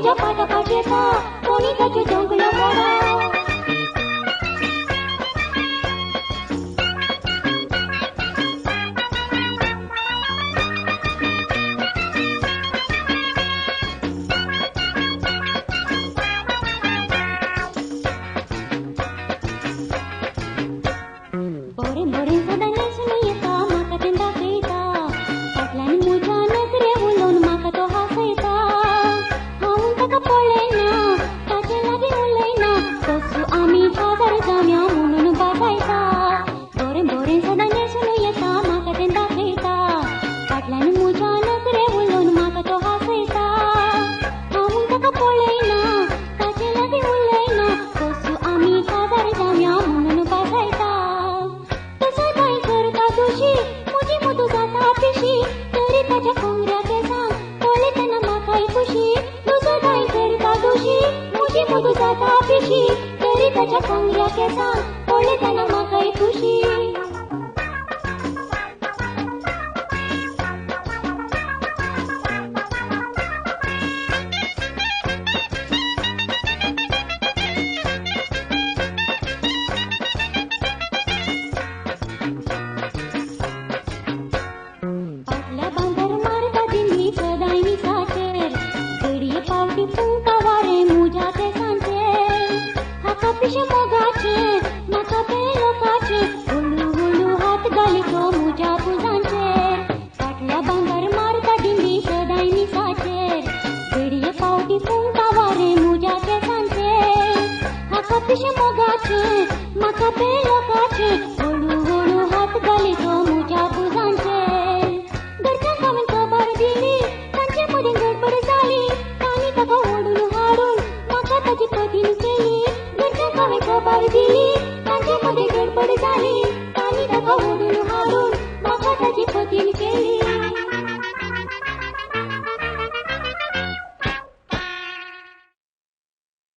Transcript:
तुझ्या पाठापाठ येता कोणी त्याचे जंगल मोडा बोरे बोरे सदा नेसून येता माका तें दाखयता फाटल्यान म्हज्या नजरे उलोवन माका तो हांसयता हांव ताका पळयना ताचे लागीं उलयना कसू आमी काजार जावया म्हणून बागायता बोरे बोरे सदा नेसून येता माका तें दाखयता फाटल्यान म्हज्या नजरे उलोवन माका तो हांसयता हांव ताका पळयना ताचे लागीं उलयना कसू आमी काजार जावया म्हणून बागायता मुझी मधु जाता पिशी तरी ताच्या कोंगऱ्या केसांक पळयतना म्हाकाय खुशी तुजो दाय करता दोशी मुझी मधु जाता पिशी तरी ताच्या कोंगऱ्या केसांक पळयतना म्हाकाय खुशी पावटी फुंका वारे मुझ्या केसांचे हाका पिशे मोगाचे म्हाका बेलोकाचे हळू हळू हात घालितो मुझ्या पुजांचेर फाटल्या भांगर मारता दिंडी सदांय मिसाचेर घडये पावटी फुंका वारे मुझ्या केसांचे हाका पिशे मोगाचे म्हाका बेलोकाचे हळू हळू हात घालितो मुझ्या पुजांचेर घरच्यांक हांवें खबर दिली तांचे मदीं गडबड जाली ताका ओढून हाडून म्हाका ताची कठीण केली घरच्यांक हांवें खबर दिली तांचे मदीं गडबड जाली तांणी ताका ओढून